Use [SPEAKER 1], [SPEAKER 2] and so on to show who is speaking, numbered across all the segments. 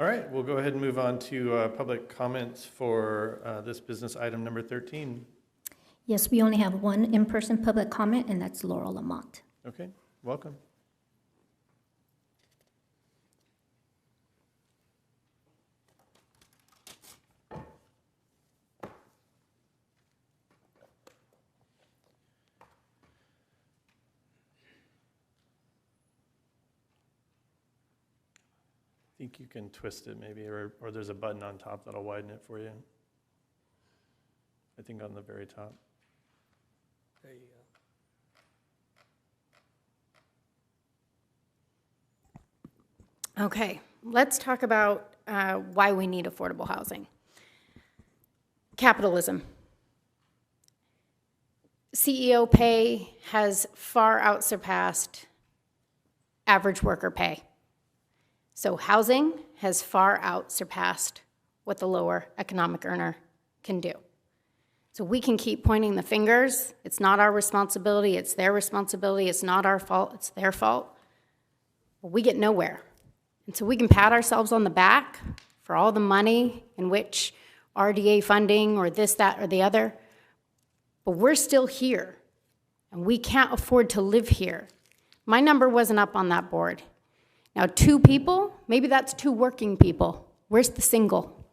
[SPEAKER 1] All right, we'll go ahead and move on to public comments for this business item number 13.
[SPEAKER 2] Yes, we only have one in-person public comment, and that's Laurel Lamont.
[SPEAKER 1] Okay, welcome. I think you can twist it maybe, or there's a button on top that'll widen it for you. I think on the very top.
[SPEAKER 3] There you go.
[SPEAKER 4] Okay, let's talk about why we need affordable housing. Capitalism. CEO pay has far outsurpassed average worker pay. So housing has far outsurpassed what the lower economic earner can do. So we can keep pointing the fingers. It's not our responsibility, it's their responsibility, it's not our fault, it's their fault. But we get nowhere. And so we can pat ourselves on the back for all the money in which RDA funding or this, that, or the other, but we're still here, and we can't afford to live here. My number wasn't up on that board. Now, 2 people, maybe that's 2 working people. Where's the single?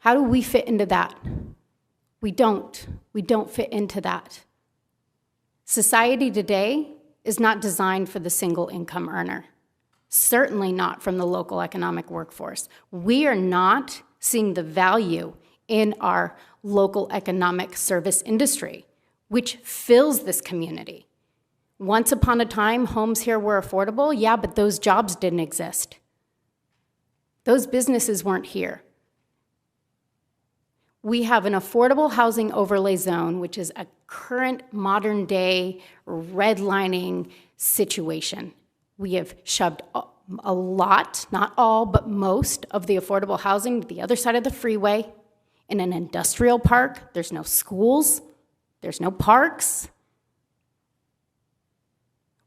[SPEAKER 4] How do we fit into that? We don't. We don't fit into that. Society today is not designed for the single income earner. Certainly not from the local economic workforce. We are not seeing the value in our local economic service industry, which fills this community. Once upon a time, homes here were affordable, yeah, but those jobs didn't exist. Those businesses weren't here. We have an affordable housing overlay zone, which is a current modern day redlining situation. We have shoved a lot, not all, but most of the affordable housing to the other side of the freeway in an industrial park. There's no schools, there's no parks.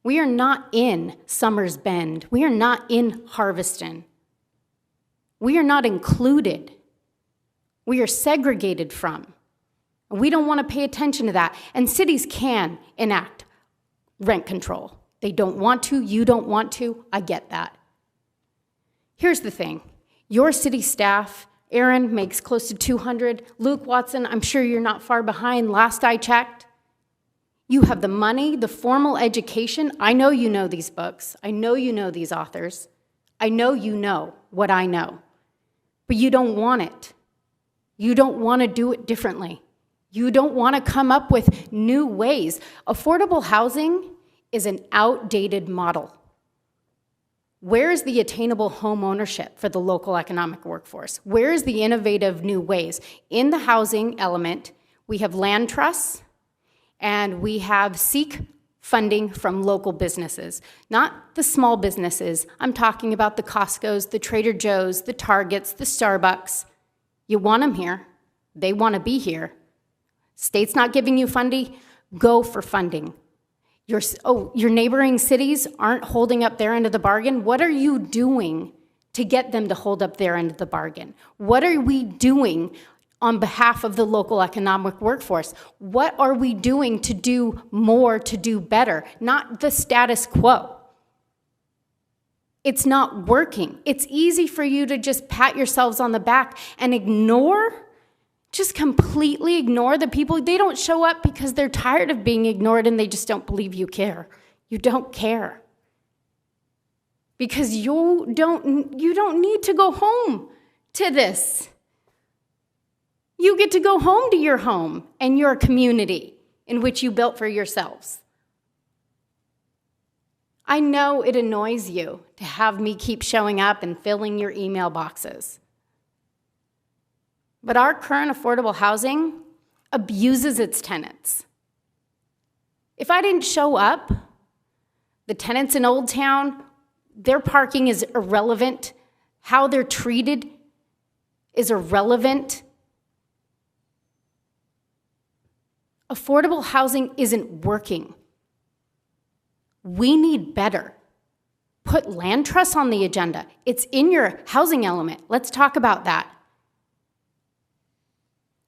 [SPEAKER 4] We are not in Summers Bend. We are not in Harveston. We are not included. We are segregated from. And we don't want to pay attention to that. And cities can enact rent control. They don't want to, you don't want to, I get that. Here's the thing. Your city staff, Aaron makes close to 200. Luke Watson, I'm sure you're not far behind. Last I checked, you have the money, the formal education. I know you know these books. I know you know these authors. I know you know what I know. But you don't want it. You don't want to do it differently. You don't want to come up with new ways. Affordable housing is an outdated model. Where is the attainable home ownership for the local economic workforce? Where is the innovative new ways? In the housing element, we have land trusts, and we have seek funding from local businesses, not the small businesses. I'm talking about the Costco's, the Trader Joe's, the Targets, the Starbucks. You want them here. They want to be here. State's not giving you funding, go for funding. Your neighboring cities aren't holding up their end of the bargain. What are you doing to get them to hold up their end of the bargain? What are we doing on behalf of the local economic workforce? What are we doing to do more, to do better? Not the status quo. It's not working. It's easy for you to just pat yourselves on the back and just completely ignore the people. They don't show up because they're tired of being ignored and they just don't believe you care. You don't care. Because you don't need to go home to this. You get to go home to your home and your community in which you built for yourselves. I know it annoys you to have me keep showing up and filling your email boxes. But our current affordable housing abuses its tenants. If I didn't show up, the tenants in Old Town, their parking is irrelevant. How they're treated is irrelevant. Affordable housing isn't working. We need better. Put land trusts on the agenda. It's in your housing element. Let's talk about that.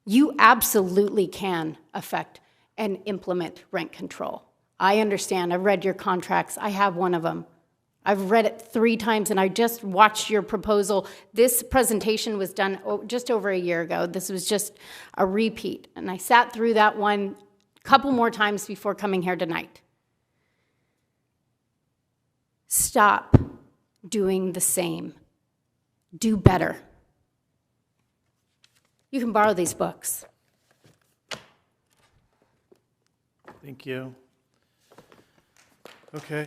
[SPEAKER 4] You absolutely can affect and implement rent control. I understand. I've read your contracts. I have one of them. I've read it 3 times, and I just watched your proposal. This presentation was done just over a year ago. This was just a repeat. And I sat through that one a couple more times before coming here tonight. Stop doing the same. Do better. You can borrow these books.
[SPEAKER 1] Thank you. Okay.